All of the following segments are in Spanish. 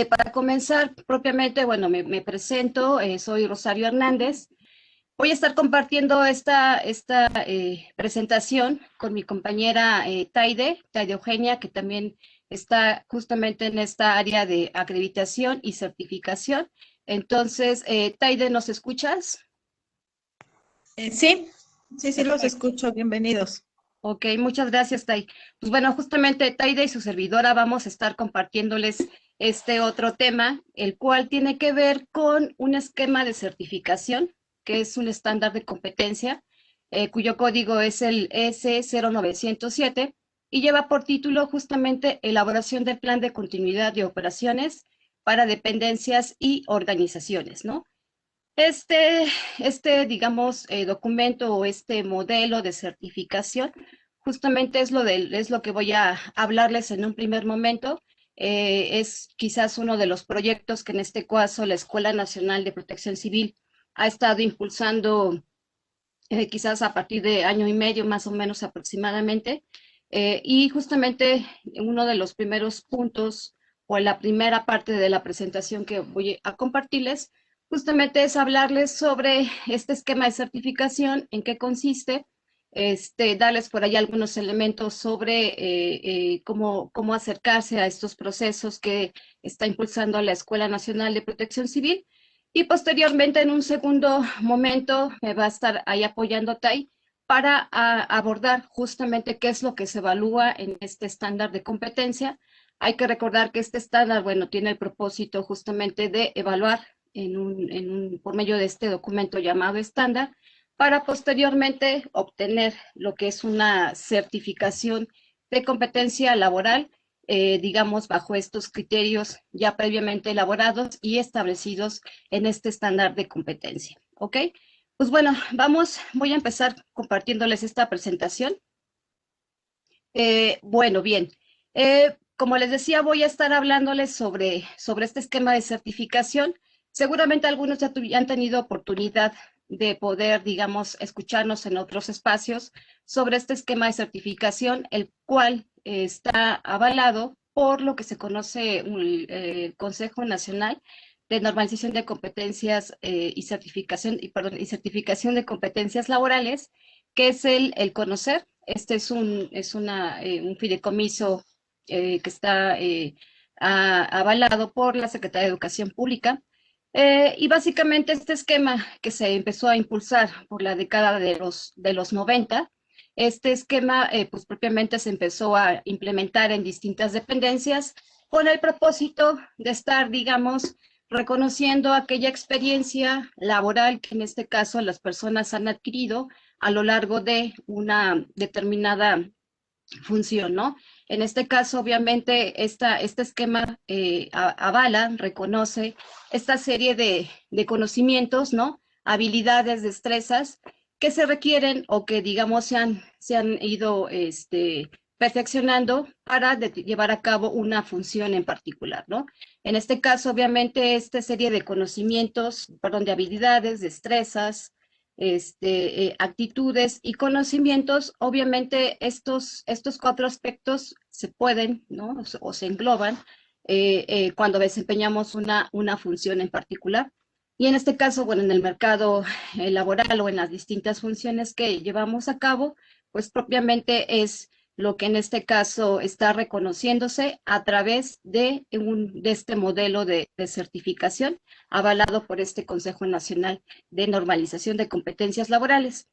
Para comenzar propiamente, bueno, me presento, soy Rosario Hernández. Voy a estar compartiendo esta presentación con mi compañera Taide Eugenia, que también está justamente en esta área de acreditación y certificación. Entonces, Taide, ¿nos escuchas? Sí, sí, los Perfecto. escucho. Bienvenidos. Ok, muchas gracias, Tai. Pues bueno, justamente Taide y su servidora vamos a estar compartiéndoles este otro tema, el cual tiene que ver con un esquema de certificación, que es un estándar de competencia, cuyo código es el S0907 y lleva por título justamente elaboración del plan de continuidad de operaciones para dependencias y organizaciones, ¿no? Este, digamos, documento o este modelo de certificación, justamente es lo que voy a hablarles en un primer momento. Es quizás uno de los proyectos que en este caso la Escuela Nacional de Protección Civil ha estado impulsando quizás a partir de año y medio más o menos aproximadamente. Y justamente uno de los primeros puntos o la primera parte de la presentación que voy a compartirles, justamente es hablarles sobre este esquema de certificación, en qué consiste, darles por ahí algunos elementos sobre cómo acercarse a estos procesos que está impulsando la Escuela Nacional de Protección Civil y posteriormente, en un segundo momento, me va a estar ahí apoyando Tai para abordar justamente qué es lo que se evalúa en este estándar de competencia. Hay que recordar que este estándar, bueno, tiene el propósito justamente de evaluar por medio de este documento llamado estándar, para posteriormente obtener lo que es una certificación de competencia laboral, digamos, bajo estos criterios ya previamente elaborados y establecidos en este estándar de competencia. ¿Ok? Pues bueno, voy a empezar compartiéndoles esta presentación. Bueno, bien. Como les decía, voy a estar hablándoles sobre este esquema de certificación. Seguramente algunos ya han tenido oportunidad de poder, digamos, escucharnos en otros espacios sobre este esquema de certificación, el cual está avalado por lo que se conoce el Consejo Nacional de Normalización de Competencias y certificación de competencias laborales, que es el CONOCER. Este un fideicomiso que está avalado por la Secretaría de Educación Pública. Y básicamente este esquema que se empezó a impulsar por la década de los 90, este esquema pues propiamente se empezó a implementar en distintas dependencias con el propósito de estar, digamos, reconociendo aquella experiencia laboral que en este caso las personas han adquirido a lo largo de una determinada función, ¿no? En este caso, obviamente, este esquema avala, reconoce esta serie de conocimientos, ¿no? Habilidades, destrezas que se requieren o que, digamos, se han ido perfeccionando para llevar a cabo una función en particular, ¿no? En este caso, obviamente, esta serie de conocimientos, perdón, de habilidades, destrezas, actitudes y conocimientos, obviamente estos cuatro aspectos se pueden, ¿no? O se engloban cuando desempeñamos una función en particular. Y en este caso, bueno, en el mercado laboral o en las distintas funciones que llevamos a cabo, pues propiamente es lo que en este caso está reconociéndose a través de este modelo de certificación avalado por este Consejo Nacional de Normalización de Competencias Laborales.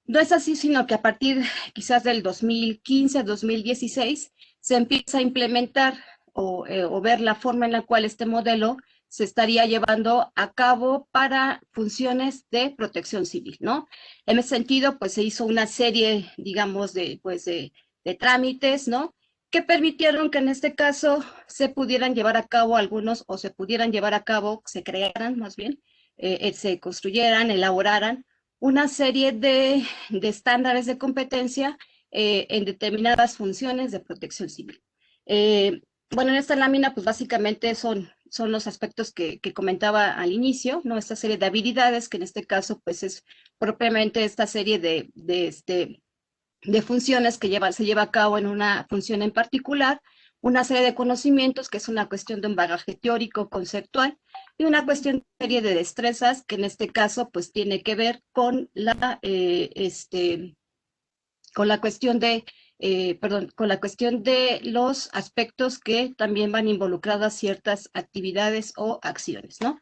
No es así, sino que a partir quizás del 2015, 2016, se empieza a implementar o ver la forma en la cual este modelo se estaría llevando a cabo para funciones de protección civil, ¿no? En ese sentido, pues se hizo una serie, digamos, de trámites, ¿no? Que permitieron que en este caso se pudieran llevar a cabo algunos, o se pudieran llevar a cabo, se crearan más bien, se construyeran, elaboraran una serie de estándares de competencia en determinadas funciones de protección civil. Bueno, en esta lámina, pues básicamente son los aspectos que comentaba al inicio, ¿no? Esta serie de habilidades, que en este caso, pues es propiamente esta serie de funciones que se lleva a cabo en una función en particular, una serie de conocimientos, que es una cuestión de un bagaje teórico, conceptual, y una cuestión de serie de destrezas, que en este caso, pues, tiene que ver con con la cuestión de, con la cuestión de los aspectos que también van involucradas ciertas actividades o acciones, ¿no?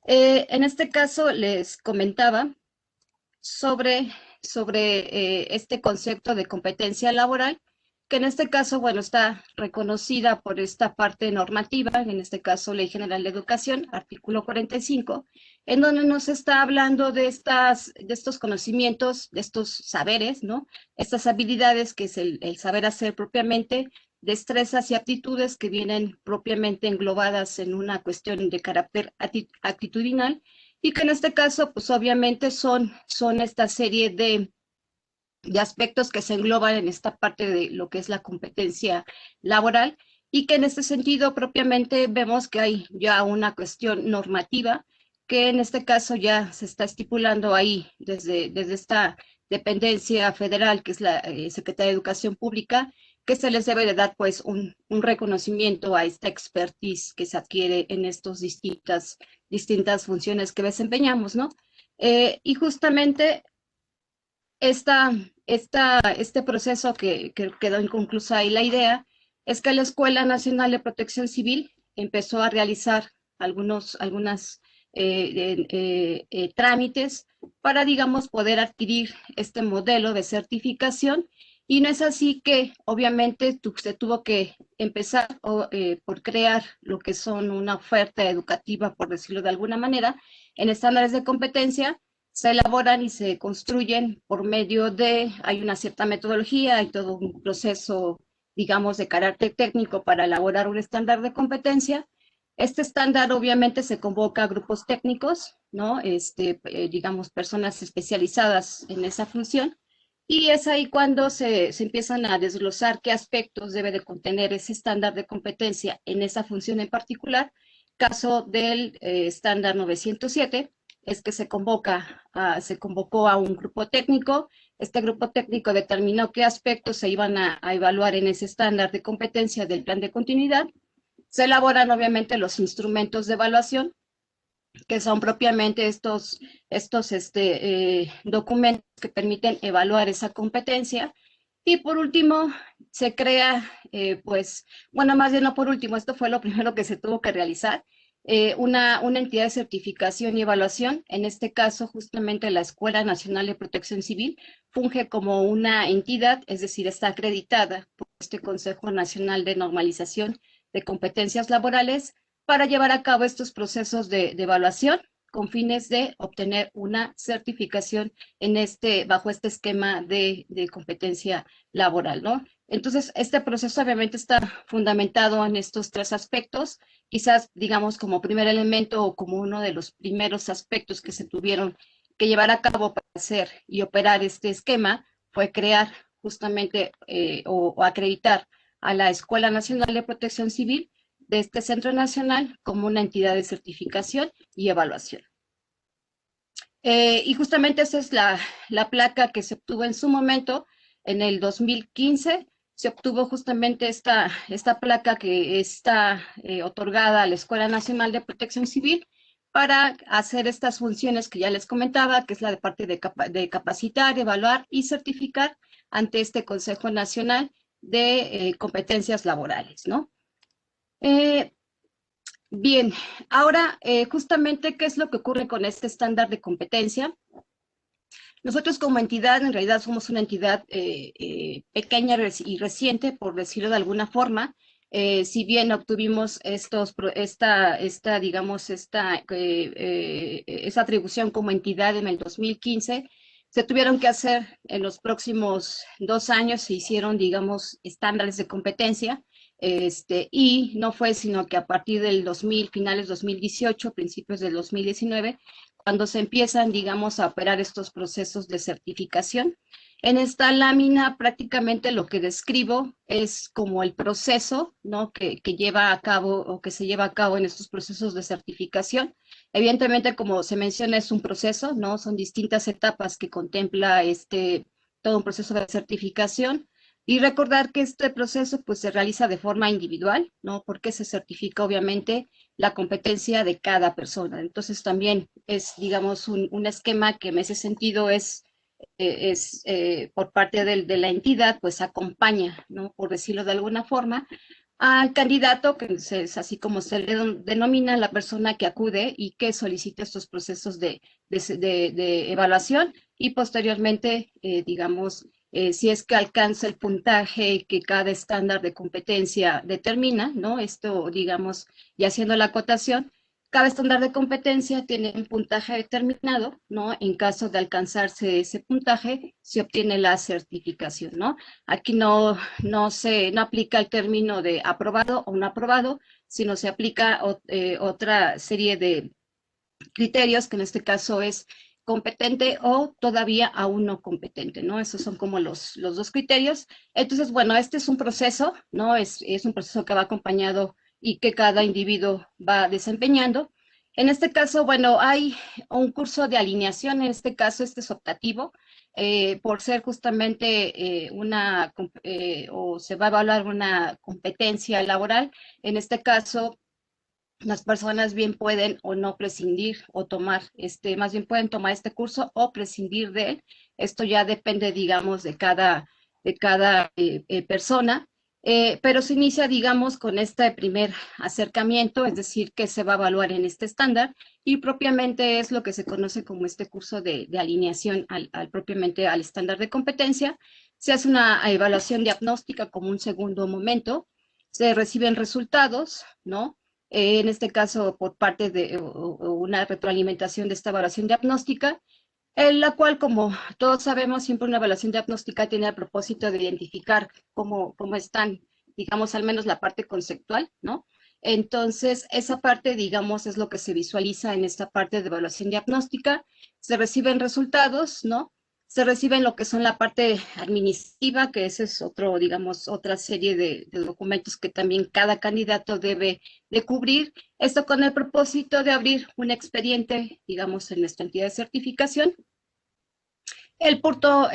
En este caso les comentaba sobre este concepto de competencia laboral, que en este caso, bueno, está reconocida por esta parte normativa, en este caso Ley General de Educación, artículo 45, en donde nos está hablando de estos conocimientos, de estos saberes, ¿no? Estas habilidades, que es el saber hacer propiamente, destrezas y aptitudes que vienen propiamente englobadas en una cuestión de carácter actitudinal, y que en este caso, pues obviamente son esta serie de aspectos que se engloban en esta parte de lo que es la competencia laboral, y que en este sentido propiamente vemos que hay ya una cuestión normativa que en este caso ya se está estipulando ahí desde esta dependencia federal, que es la Secretaría de Educación Pública, que se les debe de dar pues un reconocimiento a esta expertise que se adquiere en estas distintas funciones que desempeñamos, ¿no? Y justamente este proceso que quedó inconcluso ahí, la idea es que la Escuela Nacional de Protección Civil empezó a realizar algunas trámites para, digamos, poder adquirir este modelo de certificación, y no es así que obviamente se tuvo que empezar por crear lo que son una oferta educativa, por decirlo de alguna manera, en estándares de competencia. Se elaboran y se construyen por medio hay una cierta metodología, hay todo un proceso, digamos, de carácter técnico para elaborar un estándar de competencia. Este estándar obviamente se convoca a grupos técnicos, ¿no? Digamos, personas especializadas en esa función, y es ahí cuando se empiezan a desglosar qué aspectos debe de contener ese estándar de competencia en esa función en particular. Caso del estándar 907, es que se convocó a un grupo técnico. Este grupo técnico determinó qué aspectos se iban a evaluar en ese estándar de competencia del plan de continuidad. Se elaboran obviamente los instrumentos de evaluación, que son propiamente estos documentos que permiten evaluar esa competencia. Y por último, se crea, pues, bueno, más bien no por último, esto fue lo primero que se tuvo que realizar, una entidad de certificación y evaluación. En este caso, justamente la Escuela Nacional de Protección Civil funge como una entidad, es decir, está acreditada por este Consejo Nacional de Normalización de Competencias Laborales, para llevar a cabo estos procesos de evaluación con fines de obtener una certificación bajo este esquema de competencia laboral, ¿no? Entonces, este proceso obviamente está fundamentado en estos tres aspectos. Quizás, digamos, como primer elemento o como uno de los primeros aspectos que se tuvieron que llevar a cabo para hacer y operar este esquema fue crear justamente o acreditar a la Escuela Nacional de Protección Civil de este Centro Nacional como una entidad de certificación y evaluación. Y justamente esa es la placa que se obtuvo en su momento, en el 2015, se obtuvo justamente esta placa que está otorgada a la Escuela Nacional de Protección Civil para hacer estas funciones que ya les comentaba, que es la de parte de capacitar, evaluar y certificar ante este Consejo Nacional de Competencias Laborales, ¿no? Bien, ahora justamente, ¿qué es lo que ocurre con este estándar de competencia? Nosotros como entidad, en realidad somos una entidad pequeña y reciente, por decirlo de alguna forma. Si bien obtuvimos esa atribución como entidad en el 2015, se tuvieron que hacer en los próximos 2 años, se hicieron, digamos, estándares de competencia, y no fue sino que a partir del finales 2018, principios del 2019, cuando se empiezan, digamos, a operar estos procesos de certificación. En esta lámina prácticamente lo que describo es como el proceso, ¿no?, que lleva a cabo o que se lleva a cabo en estos procesos de certificación. Evidentemente, como se menciona, es un proceso, ¿no? Son distintas etapas que contempla este todo un proceso de certificación. Y recordar que este proceso pues se realiza de forma individual, ¿no? Porque se certifica obviamente la competencia de cada persona. Entonces también es, digamos, un esquema que en ese sentido es por parte de la entidad, pues acompaña, ¿no? Por decirlo de alguna forma, al candidato, que es así como se le denomina la persona que acude y que solicita estos procesos de evaluación y posteriormente, digamos, si es que alcanza el puntaje que cada estándar de competencia determina, ¿no? Esto, digamos, y haciendo la acotación, cada estándar de competencia tiene un puntaje determinado, ¿no? En caso de alcanzarse ese puntaje, se obtiene la certificación, ¿no? Aquí no aplica el término de aprobado o no aprobado, sino se aplica otra serie de criterios, que en este caso es competente o todavía aún no competente, ¿no? Esos son como los dos criterios. Entonces, bueno, este es un proceso, ¿no? Es un proceso que va acompañado y que cada individuo va desempeñando. En este caso, bueno, hay un curso de alineación, en este caso este es optativo, por ser justamente o se va a evaluar una competencia laboral. En este caso, las personas bien pueden o no prescindir o tomar más bien pueden tomar este curso o prescindir de él. Esto ya depende, digamos, de cada persona, pero se inicia, digamos, con este primer acercamiento, es decir, que se va a evaluar en este estándar y propiamente es lo que se conoce como este curso de alineación propiamente al estándar de competencia. Se hace una evaluación diagnóstica como un segundo momento, se reciben resultados, ¿no? En este caso por parte de una retroalimentación de esta evaluación diagnóstica, en la cual, como todos sabemos, siempre una evaluación diagnóstica tiene el propósito de identificar cómo están, digamos, al menos la parte conceptual, ¿no? Entonces, esa parte, digamos, es lo que se visualiza en esta parte de evaluación diagnóstica. Se reciben resultados, ¿no? Se reciben lo que son la parte administrativa, que ese es otro, digamos, otra serie de documentos que también cada candidato debe de cubrir. Esto con el propósito de abrir un expediente, digamos, en nuestra entidad de certificación. El punto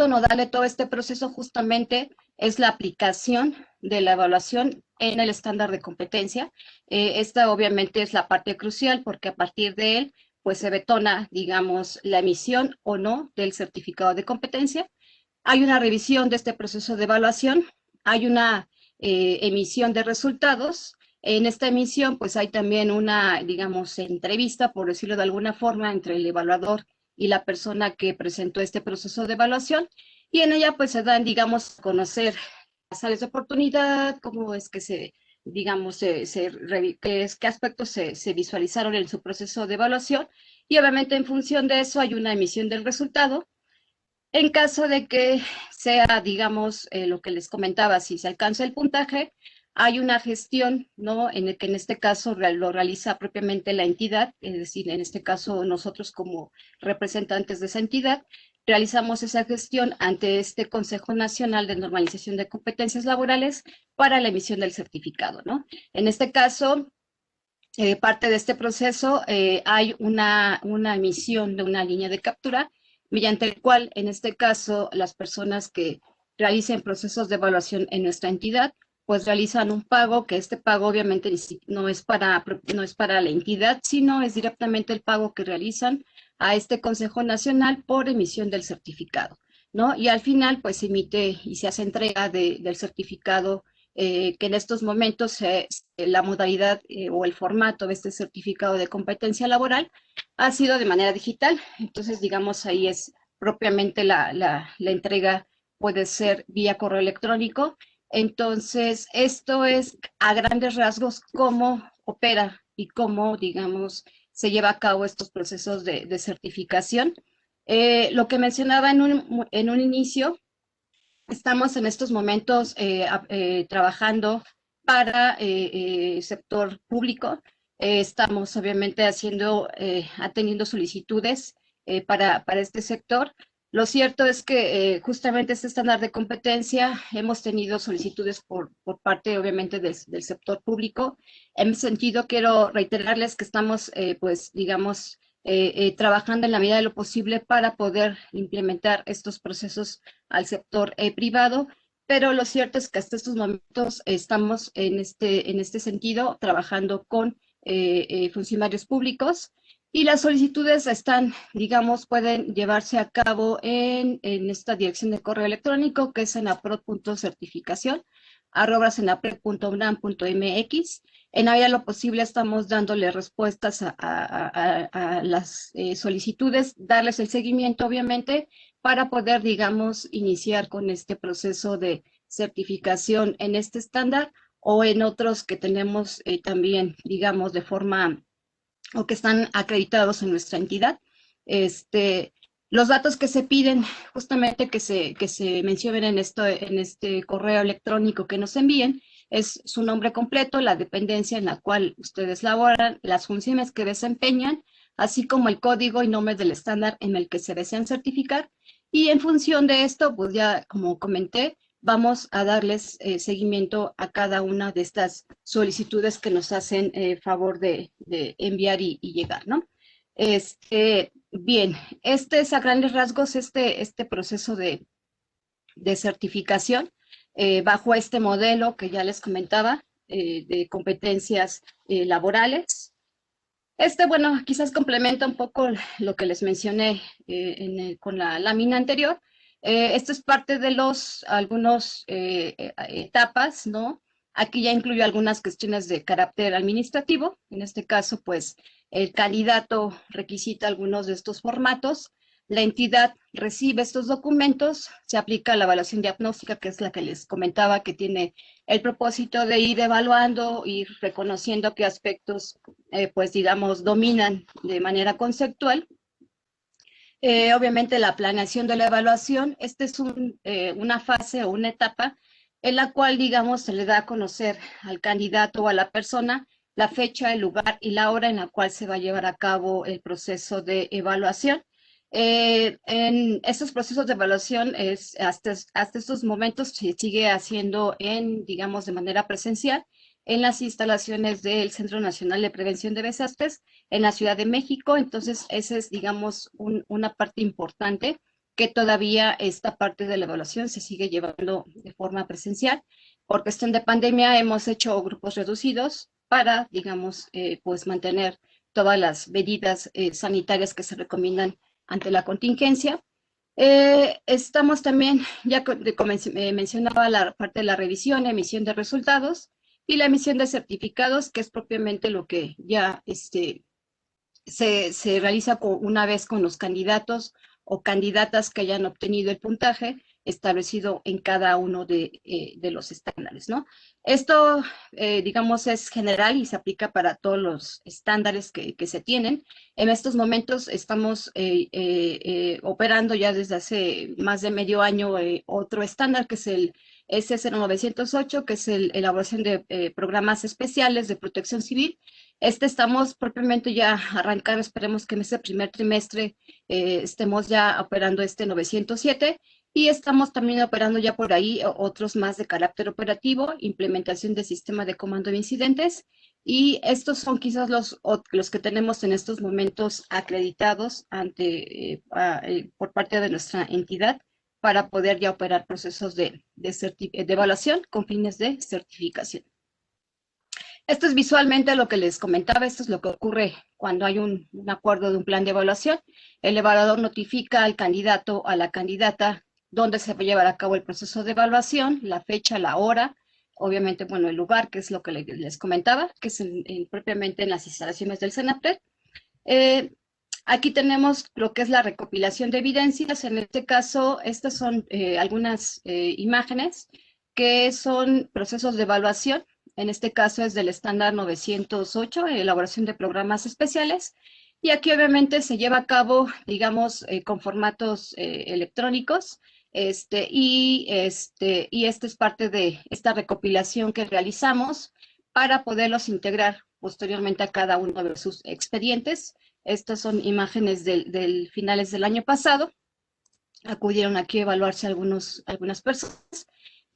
nodal de todo este proceso justamente es la aplicación de la evaluación en el estándar de competencia. Esta obviamente es la parte crucial porque a partir de él pues se betona, digamos, la emisión o no del certificado de competencia. Hay una revisión de este proceso de evaluación, hay una emisión de resultados. En esta emisión, pues hay también una, digamos, entrevista, por decirlo de alguna forma, entre el evaluador y la persona que presentó este proceso de evaluación. Y en ella, pues se dan, digamos, a conocer las áreas de oportunidad, cómo es que digamos, qué aspectos se visualizaron en su proceso de evaluación. Y obviamente en función de eso hay una emisión del resultado. En caso de que sea, digamos, lo que les comentaba, si se alcanza el puntaje, hay una gestión, ¿no? En el que en este caso lo realiza propiamente la entidad, es decir, en este caso nosotros como representantes de esa entidad, realizamos esa gestión ante este Consejo Nacional de Normalización de Competencias Laborales para la emisión del certificado, ¿no? En este caso, parte de este proceso, hay una emisión de una línea de captura mediante el cual, en este caso, las personas que realicen procesos de evaluación en nuestra entidad, pues realizan un pago, que este pago obviamente no es para la entidad, sino es directamente el pago que realizan a este Consejo Nacional por emisión del certificado, ¿no? Y al final, pues se emite y se hace entrega del certificado, que en estos momentos la modalidad o el formato de este certificado de competencia laboral ha sido de manera digital. Entonces, digamos, ahí es propiamente la entrega puede ser vía correo electrónico. Entonces, esto es a grandes rasgos cómo opera y cómo, digamos, se lleva a cabo estos procesos de certificación. Lo que mencionaba en un inicio, estamos en estos momentos trabajando para el sector público. Estamos obviamente atendiendo solicitudes para este sector. Lo cierto es que justamente este estándar de competencia hemos tenido solicitudes por parte obviamente del sector público. En ese sentido, quiero reiterarles que estamos, pues, digamos, trabajando en la medida de lo posible para poder implementar estos procesos al sector privado, pero lo cierto es que hasta estos momentos estamos en este sentido trabajando con funcionarios públicos y las solicitudes están, digamos, pueden llevarse a cabo en esta dirección de correo electrónico que es senapred.certificación@senapred.unam.mx. En la medida de lo posible estamos dándole respuestas a las solicitudes, darles el seguimiento, obviamente, para poder, digamos, iniciar con este proceso de certificación en este estándar o en otros que tenemos también, digamos, de forma o que están acreditados en nuestra entidad. Los datos que se piden, justamente que se mencionen en este correo electrónico que nos envíen, es su nombre completo, la dependencia en la cual ustedes laboran, las funciones que desempeñan, así como el código y nombre del estándar en el que se desean certificar. Y en función de esto, pues ya como comenté, vamos a darles seguimiento a cada una de estas solicitudes que nos hacen favor de enviar y llegar, ¿no? Bien, este es a grandes rasgos este proceso de certificación bajo este modelo que ya les comentaba de competencias laborales. Bueno, quizás complementa un poco lo que les mencioné con la lámina anterior. Esto es parte de algunas etapas, ¿no? Aquí ya incluyo algunas cuestiones de carácter administrativo. En este caso, pues, el candidato requisita algunos de estos formatos. La entidad recibe estos documentos, se aplica la evaluación diagnóstica, que es la que les comentaba, que tiene el propósito de ir evaluando, ir reconociendo qué aspectos pues digamos, dominan de manera conceptual. Obviamente la planeación de la evaluación, esta es una fase o una etapa en la cual, digamos, se le da a conocer al candidato o a la persona la fecha, el lugar y la hora en la cual se va a llevar a cabo el proceso de evaluación. En estos procesos de evaluación, hasta estos momentos se sigue haciendo digamos, de manera presencial en las instalaciones del Centro Nacional de Prevención de Desastres en la Ciudad de México. Entonces, esa es, digamos, una parte importante que todavía esta parte de la evaluación se sigue llevando de forma presencial. Por cuestión de pandemia hemos hecho grupos reducidos para, digamos, pues mantener todas las medidas sanitarias que se recomiendan ante la contingencia. Estamos también, ya mencionaba la parte de la revisión, emisión de resultados y la emisión de certificados, que es propiamente lo que ya se realiza una vez con los candidatos o candidatas que hayan obtenido el puntaje establecido en cada uno de los estándares, ¿no? Esto, digamos, es general y se aplica para todos los estándares que se tienen. En estos momentos estamos operando ya desde hace más de medio año otro estándar que es el S0908, que es la elaboración de programas especiales de protección civil. Estamos propiamente ya arrancando, esperemos que en este primer trimestre estemos ya operando este 907 y estamos también operando ya por ahí otros más de carácter operativo, implementación del sistema de comando de incidentes y estos son quizás los que tenemos en estos momentos acreditados por parte de nuestra entidad para poder ya operar procesos de evaluación con fines de certificación. Esto es visualmente lo que les comentaba, esto es lo que ocurre cuando hay un acuerdo de un plan de evaluación. El evaluador notifica al candidato o a la candidata dónde se va a llevar a cabo el proceso de evaluación, la fecha, la hora, obviamente, bueno, el lugar, que es lo que les comentaba, que es propiamente en las instalaciones del Senapred. Aquí tenemos lo que es la recopilación de evidencias. En este caso, estas son algunas imágenes que son procesos de evaluación. En este caso es del estándar 908, elaboración de programas especiales. Y aquí obviamente se lleva a cabo, digamos, con formatos electrónicos. Y esta es parte de esta recopilación que realizamos para poderlos integrar posteriormente a cada uno de sus expedientes. Estas son imágenes del finales del año pasado. Acudieron aquí a evaluarse algunas personas.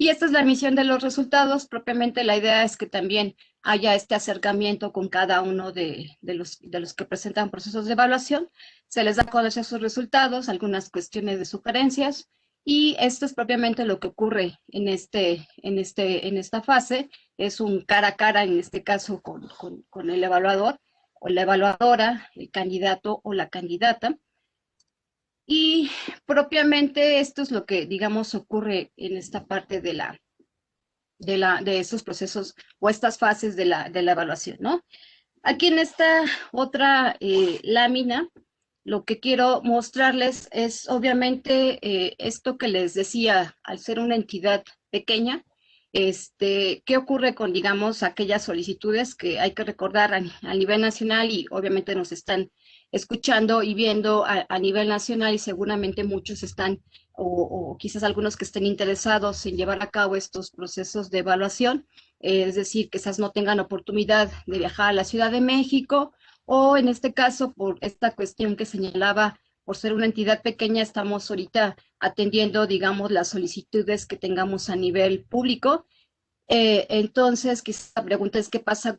Y esta es la misión de los resultados. Propiamente la idea es que también haya este acercamiento con cada uno de los que presentan procesos de evaluación. Se les da a conocer sus resultados, algunas cuestiones de sugerencias, y esto es propiamente lo que ocurre en esta fase. Es un cara a cara, en este caso, con el evaluador o la evaluadora, el candidato o la candidata. Y propiamente esto es lo que, digamos, ocurre en esta parte de estos procesos o estas fases de la evaluación, ¿no? Aquí en esta otra lámina, lo que quiero mostrarles es obviamente esto que les decía, al ser una entidad pequeña, ¿qué ocurre con, digamos, aquellas solicitudes que hay que recordar a nivel nacional y obviamente nos están escuchando y viendo a nivel nacional y seguramente muchos están, o quizás algunos que estén interesados en llevar a cabo estos procesos de evaluación, es decir, quizás no tengan oportunidad de viajar a la Ciudad de México o en este caso por esta cuestión que señalaba, por ser una entidad pequeña, estamos ahorita atendiendo, digamos, las solicitudes que tengamos a nivel público. Entonces, quizás la pregunta es qué pasa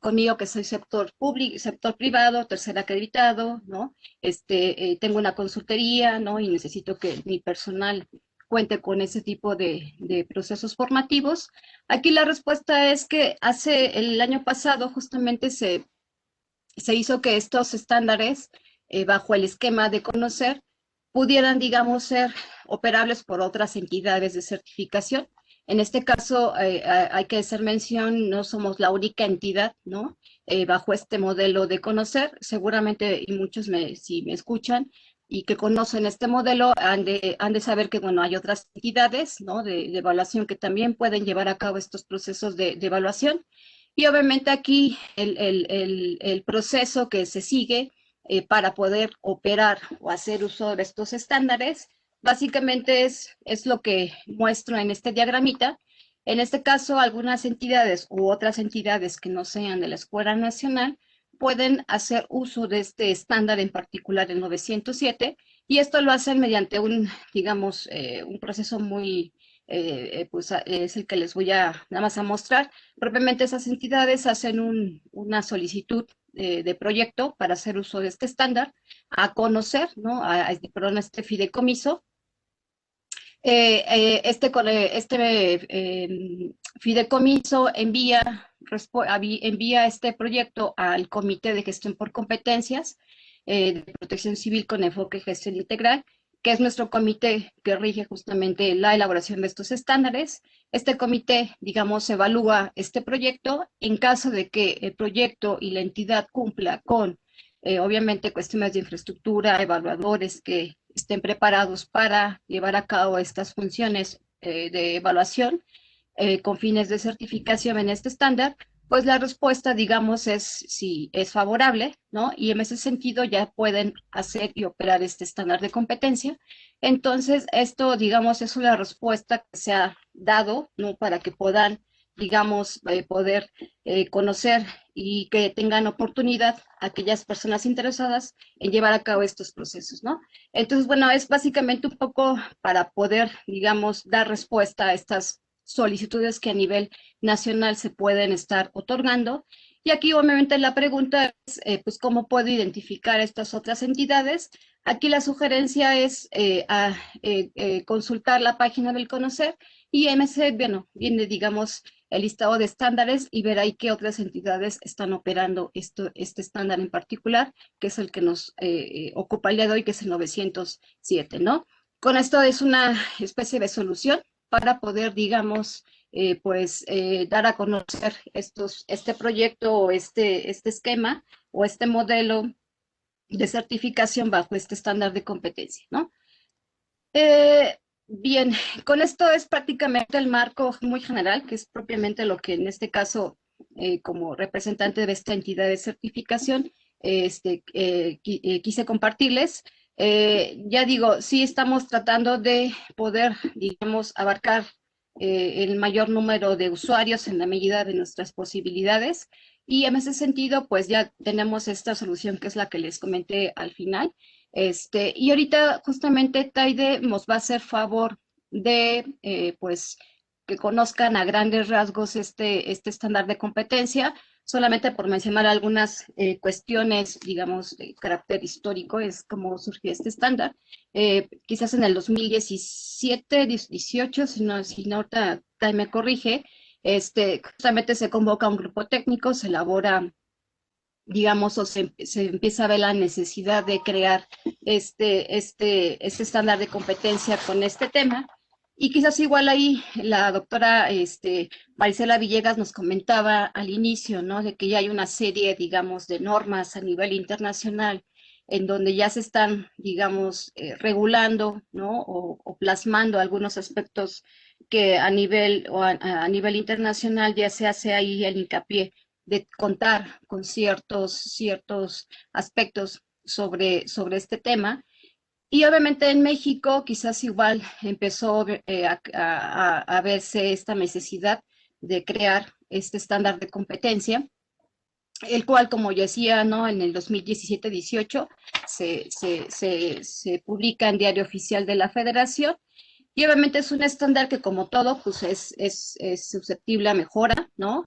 conmigo, que soy sector público, sector privado, tercer acreditado, ¿no? Tengo una consultoría, ¿no? Y necesito que mi personal cuente con ese tipo de procesos formativos. Aquí la respuesta es que el año pasado justamente se hizo que estos estándares, bajo el esquema de conocer, pudieran, digamos, ser operables por otras entidades de certificación. En este caso, hay que hacer mención, no somos la única entidad, ¿no? Bajo este modelo de conocer, seguramente, y muchos si me escuchan y que conocen este modelo, han de saber que, bueno, hay otras entidades, ¿no? De evaluación que también pueden llevar a cabo estos procesos de evaluación. Y obviamente aquí el proceso que se sigue para poder operar o hacer uso de estos estándares, básicamente es lo que muestro en este diagramita. En este caso, algunas entidades u otras entidades que no sean de la Escuela Nacional pueden hacer uso de este estándar, en particular el 907, y esto lo hacen mediante digamos, un proceso muy, pues es el que les voy nada más a mostrar. Propiamente esas entidades hacen una solicitud de proyecto para hacer uso de este estándar, a conocer, ¿no? Perdón, este fideicomiso. Fideicomiso envía este proyecto al Comité de Gestión por Competencias de Protección Civil con enfoque gestión integral, que es nuestro comité que rige justamente la elaboración de estos estándares. Este comité, digamos, evalúa este proyecto. En caso de que el proyecto y la entidad cumpla con, obviamente, cuestiones de infraestructura, evaluadores que estén preparados para llevar a cabo estas funciones de evaluación con fines de certificación en este estándar, pues la respuesta, digamos, es si es favorable, ¿no? Y en ese sentido ya pueden hacer y operar este estándar de competencia. Entonces, esto, digamos, es una respuesta que se ha dado, ¿no? Para que puedan, digamos, poder conocer y que tengan oportunidad aquellas personas interesadas en llevar a cabo estos procesos, ¿no? Entonces, bueno, es básicamente un poco para poder, digamos, dar respuesta a estas solicitudes que a nivel nacional se pueden estar otorgando. Y aquí obviamente la pregunta es, pues, ¿cómo puedo identificar estas otras entidades? Aquí la sugerencia es consultar la página del Conocer y MC, bueno, viene, digamos, el listado de estándares y ver ahí qué otras entidades están operando este estándar en particular, que es el que nos ocupa el día de hoy, que es el 907, ¿no? Con esto es una especie de solución para poder, digamos, pues dar a conocer este proyecto o este esquema o este modelo de certificación bajo este estándar de competencia, ¿no? Bien, con esto es prácticamente el marco muy general, que es propiamente lo que en este caso, como representante de esta entidad de certificación, quise compartirles. Ya digo, sí estamos tratando de poder, digamos, abarcar el mayor número de usuarios en la medida de nuestras posibilidades. Y en ese sentido, pues ya tenemos esta solución que es la que les comenté al final. Y ahorita justamente Taide nos va a hacer favor de, pues, que conozcan a grandes rasgos este estándar de competencia. Solamente por mencionar algunas cuestiones, digamos, de carácter histórico, es como surgió este estándar. Quizás en el 2017, 18, si no ahorita me corrige, justamente se convoca un grupo técnico, se elabora, digamos, o se empieza a ver la necesidad de crear este estándar de competencia con este tema. Y quizás igual ahí la doctora Marisela Villegas nos comentaba al inicio, ¿no? De que ya hay una serie, digamos, de normas a nivel internacional en donde ya se están, digamos, regulando, ¿no? O plasmando algunos aspectos que a nivel, a nivel internacional ya se hace ahí el hincapié de contar con ciertos aspectos sobre este tema. Y obviamente en México quizás igual empezó a verse esta necesidad de crear este estándar de competencia, el cual, como yo decía, ¿no? En el 2017-18 se publica en Diario Oficial de la Federación, y obviamente es un estándar que, como todo, pues es susceptible a mejora, ¿no?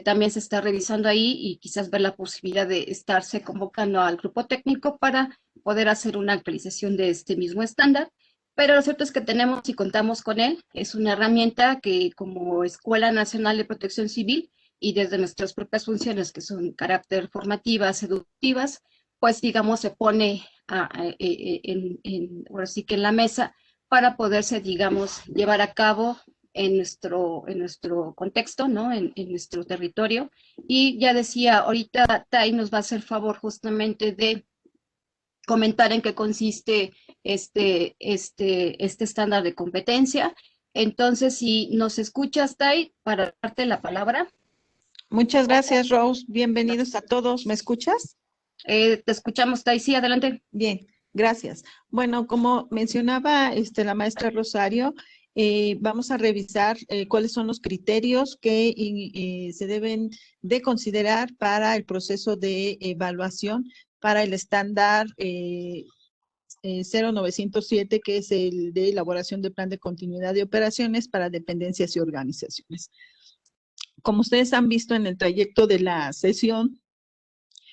También se está revisando ahí y quizás ver la posibilidad de estarse convocando al grupo técnico para poder hacer una actualización de este mismo estándar. Pero lo cierto es que tenemos y contamos con él. Es una herramienta que, como Escuela Nacional de Protección Civil y desde nuestras propias funciones, que son carácter formativas, educativas, pues digamos se pone ahora sí que en la mesa para poderse, digamos, llevar a cabo en nuestro contexto, ¿no? En nuestro territorio. Y ya decía, ahorita Tai nos va a hacer favor justamente de comentar en qué consiste este estándar de competencia. Entonces, si nos escuchas, Tai, para darte la palabra. Muchas gracias, Rose. Bienvenidos a todos. ¿Me escuchas? Te escuchamos, Tai. Sí, adelante. Bien, gracias. Bueno, como mencionaba la maestra Rosario, vamos a revisar cuáles son los criterios que se deben de considerar para el proceso de evaluación para el estándar 0907, que es el de elaboración de plan de continuidad de operaciones para dependencias y organizaciones. Como ustedes han visto en el trayecto de la sesión,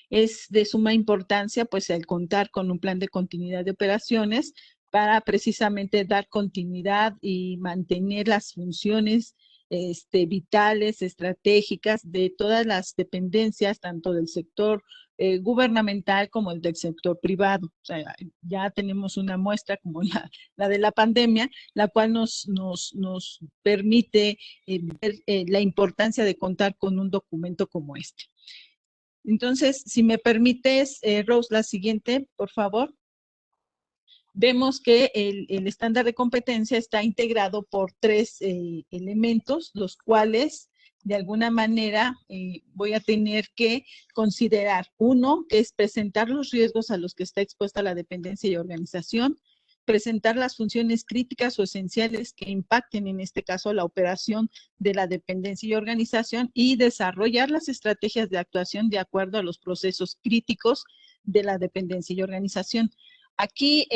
es de suma importancia pues el contar con un plan de continuidad de operaciones para precisamente dar continuidad y mantener las funciones vitales, estratégicas de todas las dependencias, tanto del sector gubernamental como el del sector privado. O sea, ya tenemos una muestra como la de la pandemia, la cual nos permite ver la importancia de contar con un documento como este. Entonces, si me permites, Rose, la siguiente, por favor. Vemos que el estándar de competencia está integrado por tres elementos, los cuales de alguna manera voy a tener que considerar. Uno, que es presentar los riesgos a los que está expuesta la dependencia y organización, presentar las funciones críticas o esenciales que impacten, en este caso, la operación de la dependencia y organización, y desarrollar las estrategias de actuación de acuerdo a los procesos críticos de la dependencia y organización. Aquí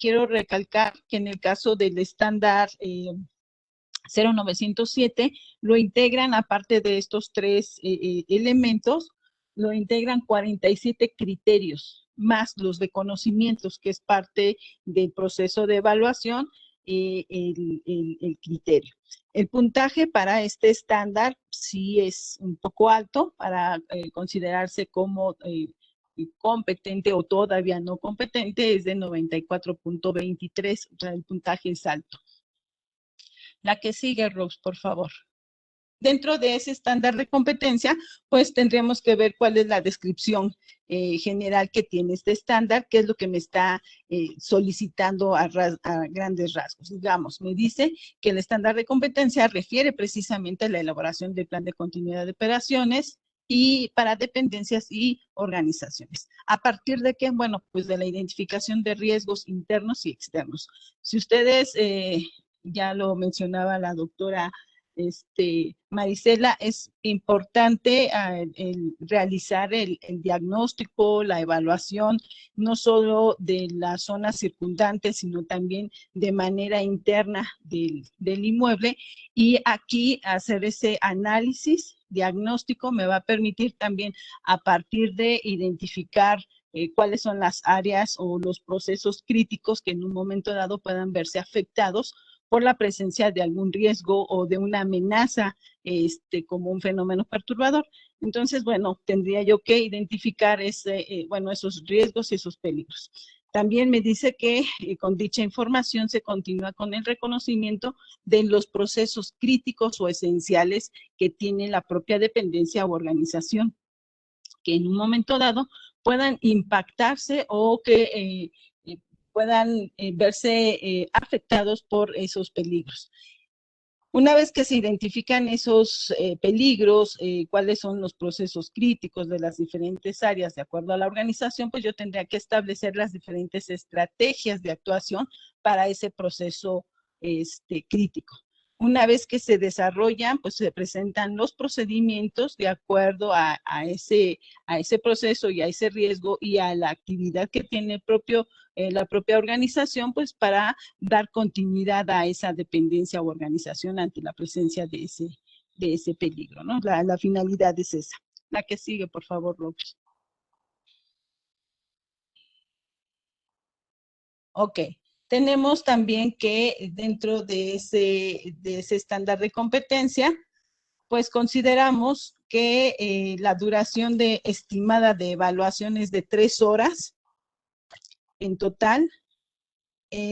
quiero recalcar que en el caso del estándar 0907, lo integran, aparte de estos tres elementos, lo integran 47 criterios, más los de conocimientos, que es parte del proceso de evaluación, el criterio. El puntaje para este estándar sí es un poco alto para considerarse como competente o todavía no competente, es de 94.23, o sea, el puntaje es alto. La que sigue, Rose, por favor. Dentro de ese estándar de competencia, pues tendríamos que ver cuál es la descripción general que tiene este estándar, qué es lo que me está solicitando a grandes rasgos. Digamos, me dice que el estándar de competencia refiere precisamente a la elaboración del plan de continuidad de operaciones y para dependencias y organizaciones. ¿A partir de qué? Bueno, pues de la identificación de riesgos internos y externos. Si ustedes, ya lo mencionaba la doctora Marisela, es importante el realizar el diagnóstico, la evaluación, no solo de las zonas circundantes, sino también de manera interna del inmueble. Y aquí hacer ese análisis diagnóstico me va a permitir también, a partir de identificar cuáles son las áreas o los procesos críticos que en un momento dado puedan verse afectados por la presencia de algún riesgo o de una amenaza como un fenómeno perturbador. Entonces, bueno, tendría yo que identificar esos riesgos y esos peligros. También me dice que con dicha información se continúa con el reconocimiento de los procesos críticos o esenciales que tiene la propia dependencia u organización, que en un momento dado puedan impactarse o que puedan verse afectados por esos peligros. Una vez que se identifican esos peligros, cuáles son los procesos críticos de las diferentes áreas de acuerdo a la organización, pues yo tendría que establecer las diferentes estrategias de actuación para ese proceso crítico. Una vez que se desarrollan, pues se presentan los procedimientos de acuerdo a ese proceso y a ese riesgo y a la actividad que tiene la propia organización, pues para dar continuidad a esa dependencia o organización ante la presencia de ese peligro, ¿no? La finalidad es esa. La que sigue, por favor, López. Ok. Tenemos también que dentro de ese estándar de competencia, pues consideramos que la duración estimada de evaluación es de 3 horas en total.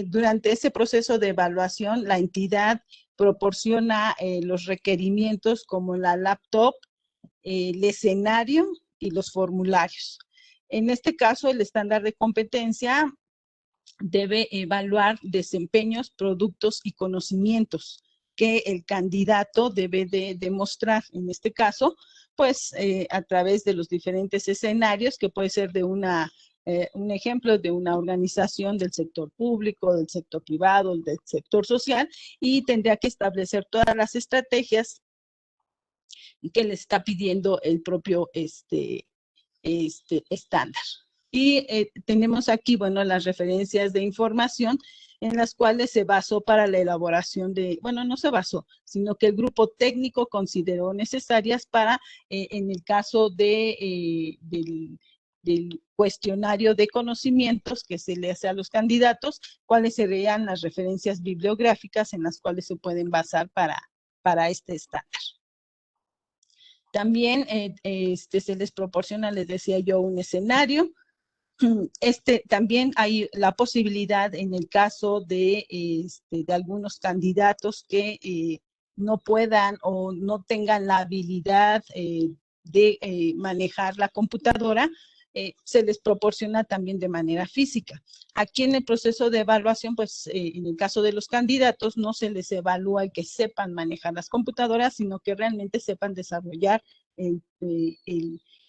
Durante ese proceso de evaluación, la entidad proporciona los requerimientos como la laptop, el escenario y los formularios. En este caso, el estándar de competencia debe evaluar desempeños, productos y conocimientos que el candidato debe de demostrar. En este caso, pues a través de los diferentes escenarios, que puede ser de un ejemplo de una organización del sector público, del sector privado, del sector social, y tendría que establecer todas las estrategias que le está pidiendo el propio estándar. Y tenemos aquí, bueno, las referencias de información en las cuales se basó para la elaboración no se basó, sino que el grupo técnico consideró necesarias para, en el caso del cuestionario de conocimientos que se le hace a los candidatos, cuáles serían las referencias bibliográficas en las cuales se pueden basar para este estándar. También se les proporciona, les decía yo, un escenario. También hay la posibilidad en el caso de algunos candidatos que no puedan o no tengan la habilidad de manejar la computadora, se les proporciona también de manera física. Aquí en el proceso de evaluación, pues en el caso de los candidatos, no se les evalúa el que sepan manejar las computadoras, sino que realmente sepan desarrollar el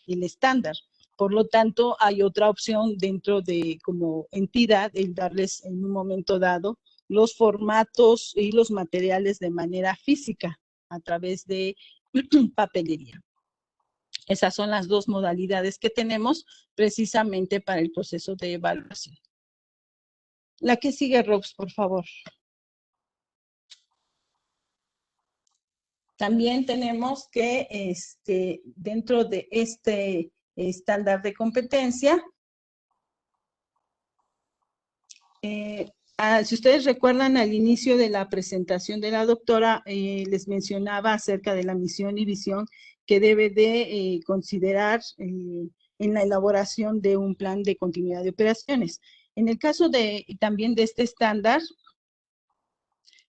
estándar. Por lo tanto, hay otra opción dentro de como entidad, el darles en un momento dado los formatos y los materiales de manera física a través de papelería. Esas son las dos modalidades que tenemos precisamente para el proceso de evaluación. La que sigue, Robs, por favor. También tenemos que dentro de este estándar de competencia, si ustedes recuerdan al inicio de la presentación de la doctora, les mencionaba acerca de la misión y visión que debe de considerar en la elaboración de un plan de continuidad de operaciones. En el caso también de este estándar,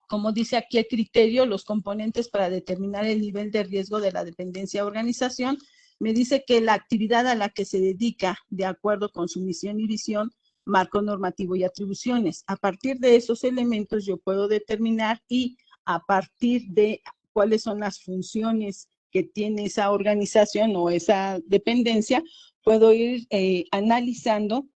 como dice aquí el criterio, los componentes para determinar el nivel de riesgo de la dependencia o organización, me dice que la actividad a la que se dedica, de acuerdo con su misión y visión, marco normativo y atribuciones. A partir de esos elementos yo puedo determinar y a partir de cuáles son las funciones que tiene esa organización o esa dependencia, puedo ir analizando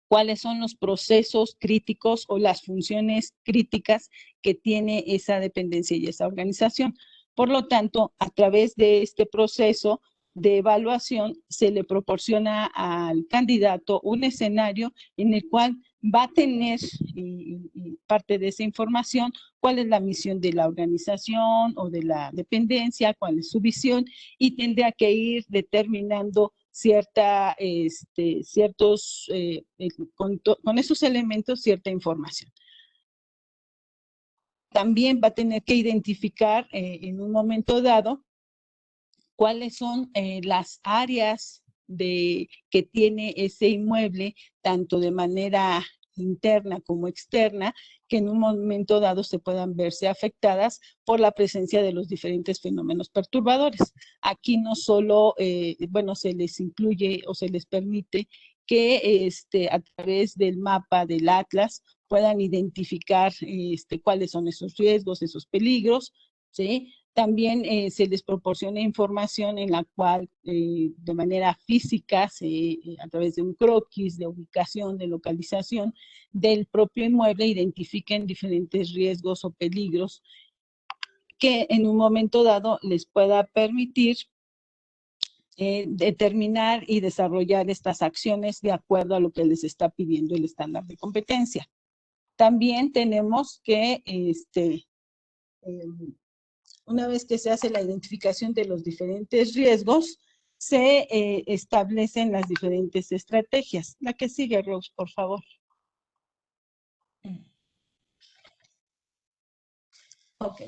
cuáles son los procesos críticos o las funciones críticas que tiene esa dependencia y esa organización. Por lo tanto, a través de este proceso de evaluación se le proporciona al candidato un escenario en el cual va a tener y parte de esa información, cuál es la misión de la organización o de la dependencia, cuál es su visión, y tendrá que ir determinando con esos elementos cierta información. También va a tener que identificar en un momento dado cuáles son las áreas que tiene ese inmueble, tanto de manera interna como externa, que en un momento dado se puedan verse afectadas por la presencia de los diferentes fenómenos perturbadores. Aquí no solo, se les incluye o se les permite que a través del mapa del Atlas puedan identificar cuáles son esos riesgos, esos peligros, ¿sí? También se les proporciona información en la cual de manera física, a través de un croquis de ubicación, de localización del propio inmueble, identifiquen diferentes riesgos o peligros que en un momento dado les pueda permitir determinar y desarrollar estas acciones de acuerdo a lo que les está pidiendo el estándar de competencia. También tenemos que una vez que se hace la identificación de los diferentes riesgos, se establecen las diferentes estrategias. La que sigue, Rose, por favor. Ok.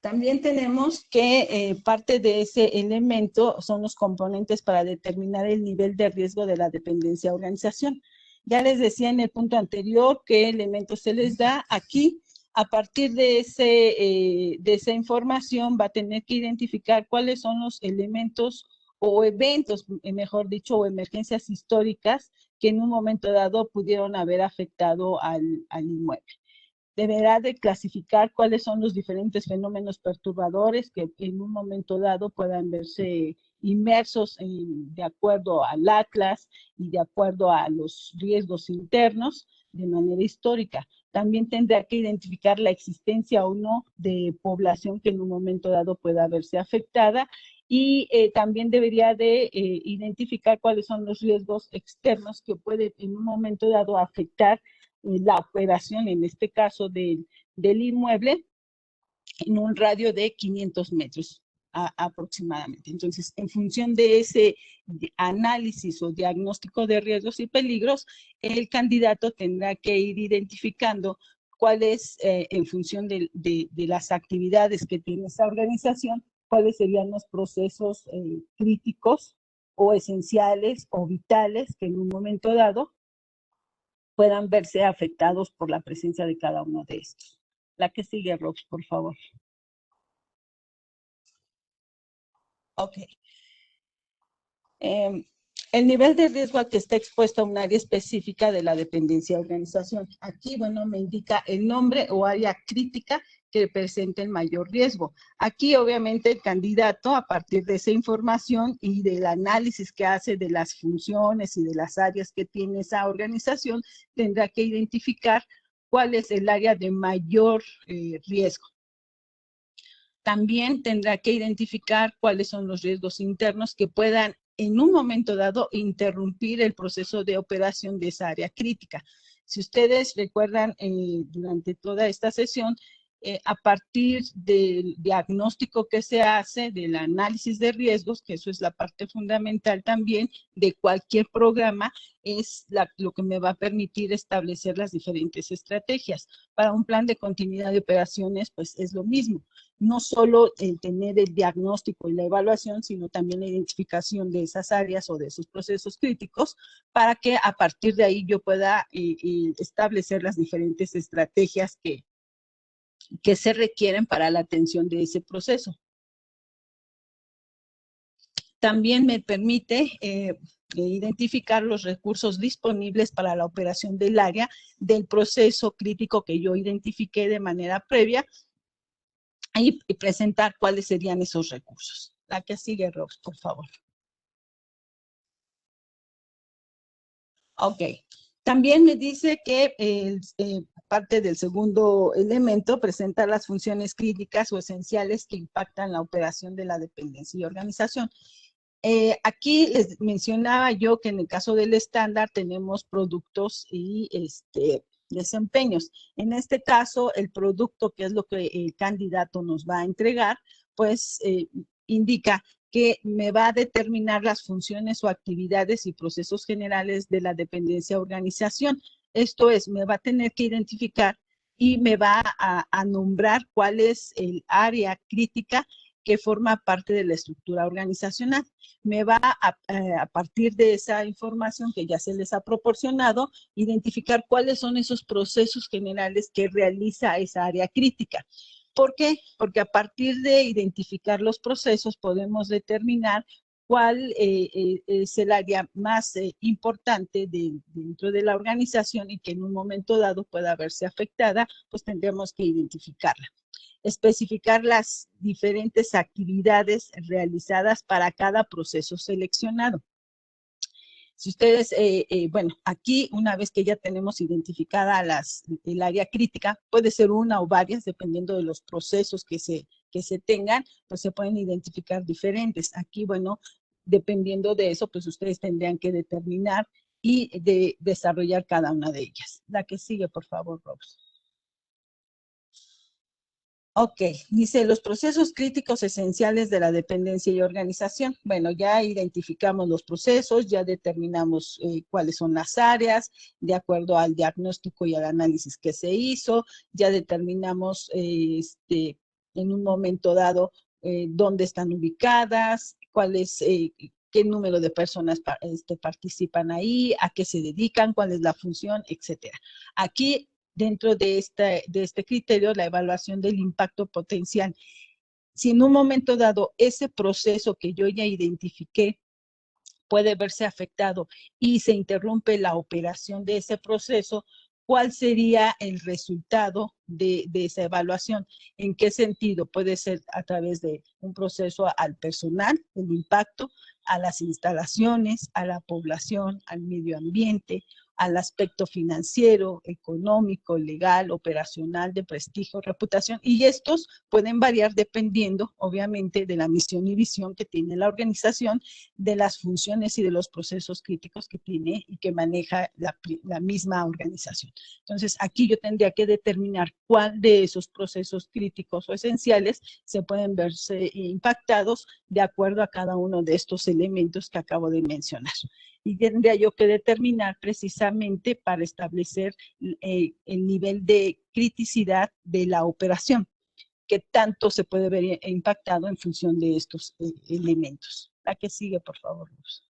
También tenemos que parte de ese elemento son los componentes para determinar el nivel de riesgo de la dependencia a organización. Ya les decía en el punto anterior qué elementos se les da. Aquí, a partir de esa información, va a tener que identificar cuáles son los elementos o eventos, mejor dicho, o emergencias históricas que en un momento dado pudieron haber afectado al inmueble. Deberá de clasificar cuáles son los diferentes fenómenos perturbadores que en un momento dado puedan verse inmersos de acuerdo al Atlas y de acuerdo a los riesgos internos de manera histórica. También tendrá que identificar la existencia o no de población que en un momento dado pueda verse afectada y también debería de identificar cuáles son los riesgos externos que pueden en un momento dado afectar la operación, en este caso del inmueble, en un radio de 500 metros aproximadamente. Entonces, en función de ese análisis o diagnóstico de riesgos y peligros, el candidato tendrá que ir identificando cuáles, en función de las actividades que tiene esa organización, cuáles serían los procesos críticos o esenciales o vitales que en un momento dado puedan verse afectados por la presencia de cada uno de estos. La que sigue, Rox, por favor. Ok. El nivel de riesgo al que está expuesto a un área específica de la dependencia de organización. Aquí, bueno, me indica el nombre o área crítica que presenta el mayor riesgo. Aquí, obviamente, el candidato, a partir de esa información y del análisis que hace de las funciones y de las áreas que tiene esa organización, tendrá que identificar cuál es el área de mayor riesgo. También tendrá que identificar cuáles son los riesgos internos que puedan en un momento dado interrumpir el proceso de operación de esa área crítica. Si ustedes recuerdan durante toda esta sesión, a partir del diagnóstico que se hace, del análisis de riesgos, que eso es la parte fundamental también de cualquier programa, es lo que me va a permitir establecer las diferentes estrategias. Para un plan de continuidad de operaciones, pues es lo mismo. No solo el tener el diagnóstico y la evaluación, sino también la identificación de esas áreas o de esos procesos críticos para que a partir de ahí yo pueda establecer las diferentes estrategias que se requieren para la atención de ese proceso. También me permite identificar los recursos disponibles para la operación del área del proceso crítico que yo identifiqué de manera previa y presentar cuáles serían esos recursos. La que sigue, Rox, por favor. Ok. También me dice que parte del segundo elemento presenta las funciones críticas o esenciales que impactan la operación de la dependencia y organización. Aquí les mencionaba yo que en el caso del estándar tenemos productos y desempeños. En este caso, el producto, que es lo que el candidato nos va a entregar, pues indica que me va a determinar las funciones o actividades y procesos generales de la dependencia organización. Esto es, me va a tener que identificar y me va a nombrar cuál es el área crítica que forma parte de la estructura organizacional. Me va a partir de esa información que ya se les ha proporcionado, identificar cuáles son esos procesos generales que realiza esa área crítica. ¿Por qué? Porque a partir de identificar los procesos podemos determinar cuál es el área más importante dentro de la organización y que en un momento dado pueda verse afectada, pues tendremos que identificarla. Especificar las diferentes actividades realizadas para cada proceso seleccionado. Si ustedes, bueno, aquí una vez que ya tenemos identificada el área crítica, puede ser una o varias, dependiendo de los procesos que se tengan, pues se pueden identificar diferentes. Aquí, bueno, dependiendo de eso, pues ustedes tendrían que determinar y desarrollar cada una de ellas. La que sigue, por favor, Rose. Ok, dice los procesos críticos esenciales de la dependencia y organización. Bueno, ya identificamos los procesos, ya determinamos cuáles son las áreas, de acuerdo al diagnóstico y al análisis que se hizo, ya determinamos en un momento dado dónde están ubicadas, qué número de personas participan ahí, a qué se dedican, cuál es la función, etcétera. Aquí dentro de este criterio, la evaluación del impacto potencial. Si en un momento dado ese proceso que yo ya identifiqué puede verse afectado y se interrumpe la operación de ese proceso, ¿cuál sería el resultado de esa evaluación? ¿En qué sentido? Puede ser a través de un proceso al personal, el impacto, a las instalaciones, a la población, al medio ambiente, al aspecto financiero, económico, legal, operacional, de prestigio, reputación, y estos pueden variar dependiendo, obviamente, de la misión y visión que tiene la organización, de las funciones y de los procesos críticos que tiene y que maneja la misma organización. Entonces, aquí yo tendría que determinar cuál de esos procesos críticos o esenciales se pueden verse impactados de acuerdo a cada uno de estos elementos que acabo de mencionar. Y tendría yo que determinar precisamente para establecer el nivel de criticidad de la operación, que tanto se puede ver impactado en función de estos elementos. La que sigue, por favor, Luz.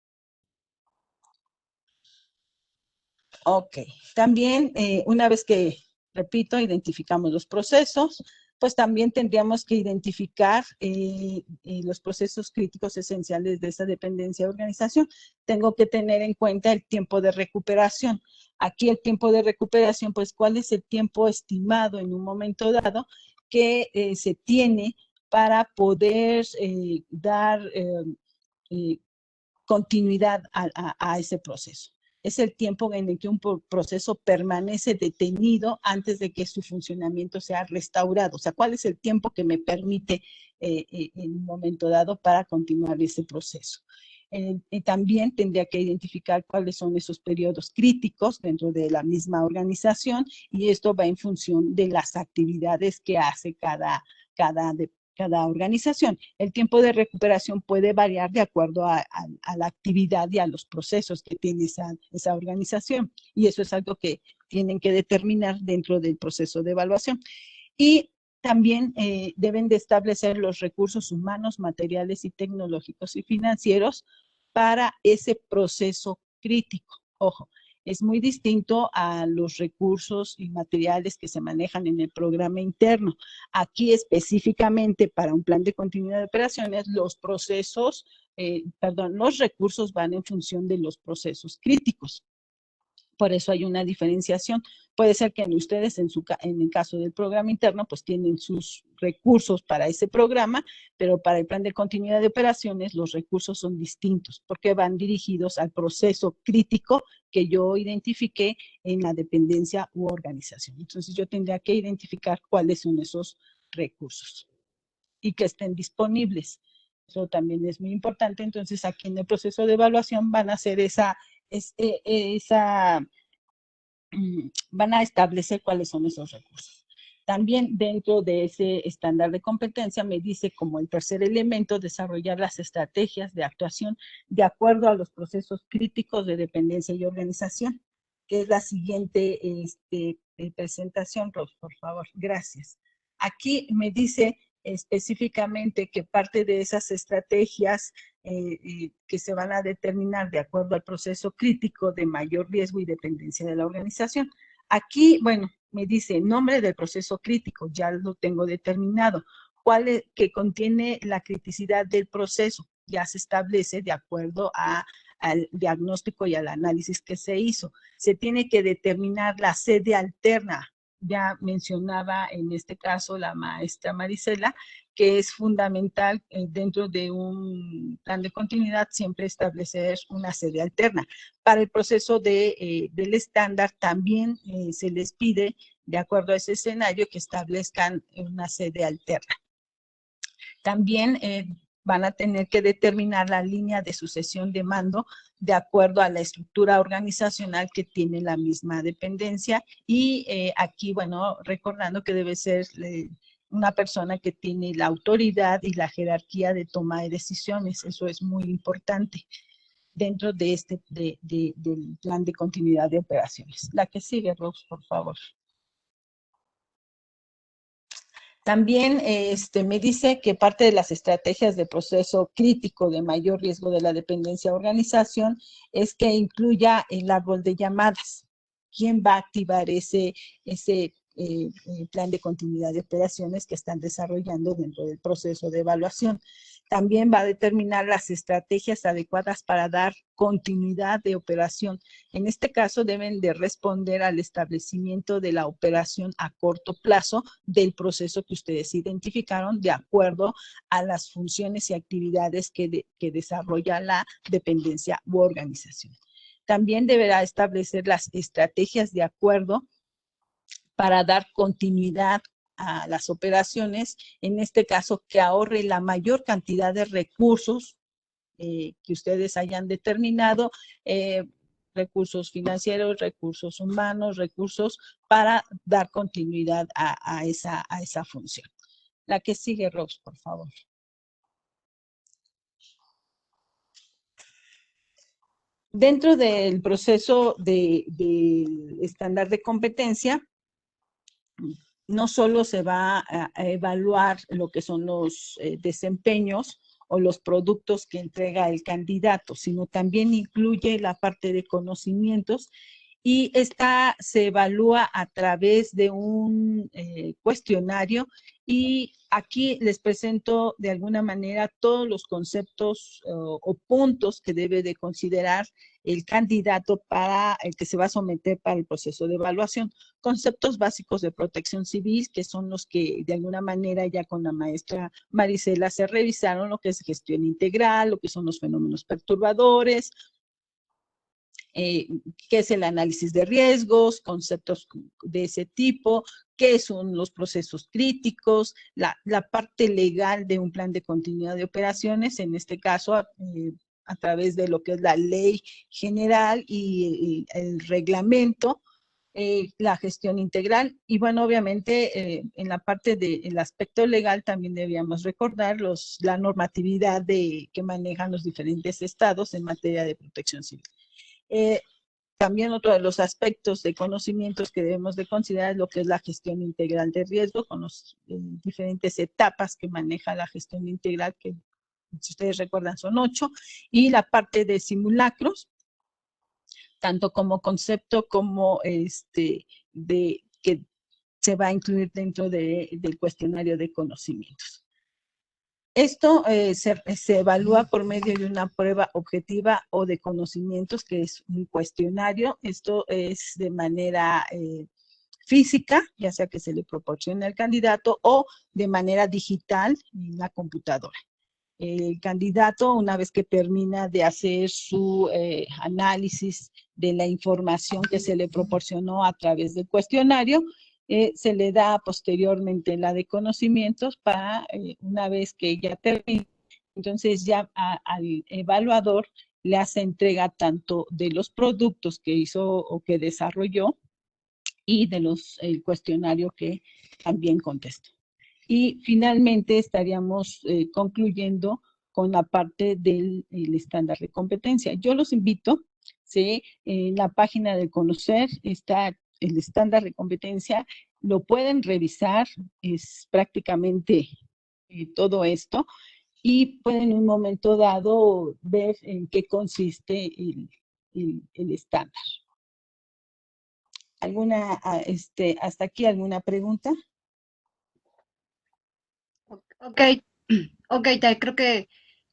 Ok, también una vez que, repito, identificamos los procesos, pues también tendríamos que identificar los procesos críticos esenciales de esa dependencia de organización. Tengo que tener en cuenta el tiempo de recuperación. Aquí el tiempo de recuperación, pues, ¿cuál es el tiempo estimado en un momento dado que se tiene para poder dar continuidad a ese proceso? Es el tiempo en el que un proceso permanece detenido antes de que su funcionamiento sea restaurado. O sea, ¿cuál es el tiempo que me permite en un momento dado para continuar ese proceso? Y también tendría que identificar cuáles son esos periodos críticos dentro de la misma organización, y esto va en función de las actividades que hace cada organización. El tiempo de recuperación puede variar de acuerdo a la actividad y a los procesos que tiene esa organización, y eso es algo que tienen que determinar dentro del proceso de evaluación. Y también deben de establecer los recursos humanos, materiales y tecnológicos y financieros para ese proceso crítico. Ojo, es muy distinto a los recursos y materiales que se manejan en el programa interno. Aquí específicamente para un plan de continuidad de operaciones, los recursos van en función de los procesos críticos. Por eso hay una diferenciación. Puede ser que ustedes en el caso del programa interno pues tienen sus recursos para ese programa, pero para el plan de continuidad de operaciones los recursos son distintos porque van dirigidos al proceso crítico que yo identifiqué en la dependencia u organización. Entonces yo tendría que identificar cuáles son esos recursos y que estén disponibles. Eso también es muy importante. Entonces aquí en el proceso de evaluación van a hacer van a establecer cuáles son esos recursos. También dentro de ese estándar de competencia me dice como el tercer elemento desarrollar las estrategias de actuación de acuerdo a los procesos críticos de dependencia y organización, que es la siguiente presentación, Ros, por favor. Gracias. Aquí me dice específicamente que parte de esas estrategias que se van a determinar de acuerdo al proceso crítico de mayor riesgo y dependencia de la organización. Aquí, bueno, me dice nombre del proceso crítico, ya lo tengo determinado. ¿Cuál es, que contiene la criticidad del proceso? Ya se establece de acuerdo al diagnóstico y al análisis que se hizo. Se tiene que determinar la sede alterna. Ya mencionaba en este caso la maestra Marisela, que es fundamental dentro de un plan de continuidad siempre establecer una sede alterna. Para el proceso del estándar también se les pide, de acuerdo a ese escenario, que establezcan una sede alterna. También van a tener que determinar la línea de sucesión de mando de acuerdo a la estructura organizacional que tiene la misma dependencia y aquí, bueno, recordando que debe ser una persona que tiene la autoridad y la jerarquía de toma de decisiones. Eso es muy importante dentro de del plan de continuidad de operaciones. La que sigue, Rose, por favor. También me dice que parte de las estrategias de proceso crítico de mayor riesgo de la dependencia organización es que incluya el árbol de llamadas. ¿Quién va a activar ese plan de continuidad de operaciones que están desarrollando dentro del proceso de evaluación? También va a determinar las estrategias adecuadas para dar continuidad de operación. En este caso deben de responder al establecimiento de la operación a corto plazo del proceso que ustedes identificaron de acuerdo a las funciones y actividades que desarrolla la dependencia u organización. También deberá establecer las estrategias de acuerdo para dar continuidad a las operaciones, en este caso que ahorre la mayor cantidad de recursos que ustedes hayan determinado, recursos financieros, recursos humanos, recursos para dar continuidad a esa función. La que sigue, Rose, por favor. Dentro del proceso de estándar de competencia, no solo se va a evaluar lo que son los desempeños o los productos que entrega el candidato, sino también incluye la parte de conocimientos y esta se evalúa a través de un cuestionario y aquí les presento de alguna manera todos los conceptos o puntos que debe de considerar el candidato para el que se va a someter para el proceso de evaluación. Conceptos básicos de protección civil, que son los que de alguna manera ya con la maestra Marisela se revisaron, lo que es gestión integral, lo que son los fenómenos perturbadores, qué es el análisis de riesgos, conceptos de ese tipo, qué son los procesos críticos, la parte legal de un plan de continuidad de operaciones, en este caso a través de lo que es la ley general y el reglamento, la gestión integral y bueno, obviamente en la parte del aspecto legal también debíamos recordar la normatividad que manejan los diferentes estados en materia de protección civil. También otro de los aspectos de conocimientos que debemos de considerar es lo que es la gestión integral de riesgo con las diferentes etapas que maneja la gestión integral, que si ustedes recuerdan son 8, y la parte de simulacros, tanto como concepto como que se va a incluir dentro del cuestionario de conocimientos. Esto se evalúa por medio de una prueba objetiva o de conocimientos, que es un cuestionario. Esto es de manera física, ya sea que se le proporcione al candidato, o de manera digital en la computadora. El candidato, una vez que termina de hacer su análisis de la información que se le proporcionó a través del cuestionario, se le da posteriormente la de conocimientos para una vez que ya termina, entonces ya al evaluador le hace entrega tanto de los productos que hizo o que desarrolló y de el cuestionario que también contestó. Y finalmente estaríamos concluyendo con la parte del estándar de competencia. Yo los invito, ¿sí? En la página de Conocer está el estándar de competencia, lo pueden revisar, es prácticamente todo esto, y pueden en un momento dado ver en qué consiste el estándar. ¿Hasta aquí alguna pregunta? Ok, ok, Tai, creo que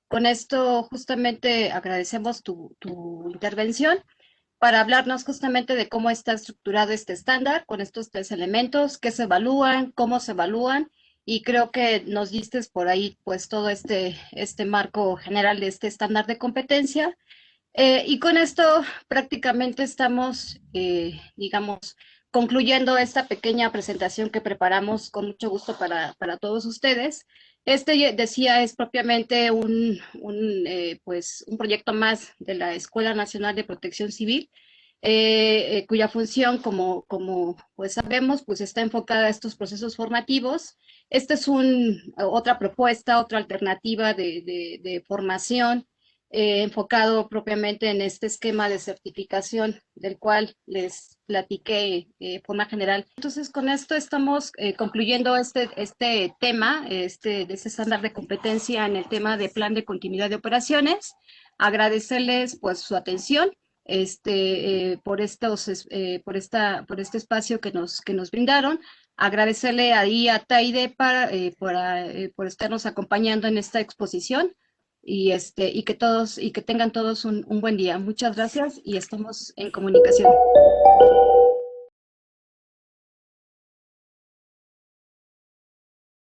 con esto justamente agradecemos tu intervención para hablarnos justamente de cómo está estructurado este estándar con estos tres elementos, qué se evalúan, cómo se evalúan, y creo que nos diste por ahí pues todo este marco general de este estándar de competencia. Y con esto prácticamente estamos, digamos, concluyendo esta pequeña presentación que preparamos con mucho gusto para todos ustedes. Este, decía, es propiamente pues, un proyecto más de la Escuela Nacional de Protección Civil, cuya función, como pues sabemos, pues está enfocada a estos procesos formativos. Esta es otra propuesta, otra alternativa de formación enfocado propiamente en este esquema de certificación del cual les platiqué de forma general. Entonces, con esto estamos concluyendo este tema, de este estándar de competencia en el tema de plan de continuidad de operaciones. Agradecerles pues su atención por este espacio que nos brindaron. Agradecerle ahí a Taide por estarnos acompañando en esta exposición y que tengan todos un buen día. Muchas gracias y estamos en comunicación.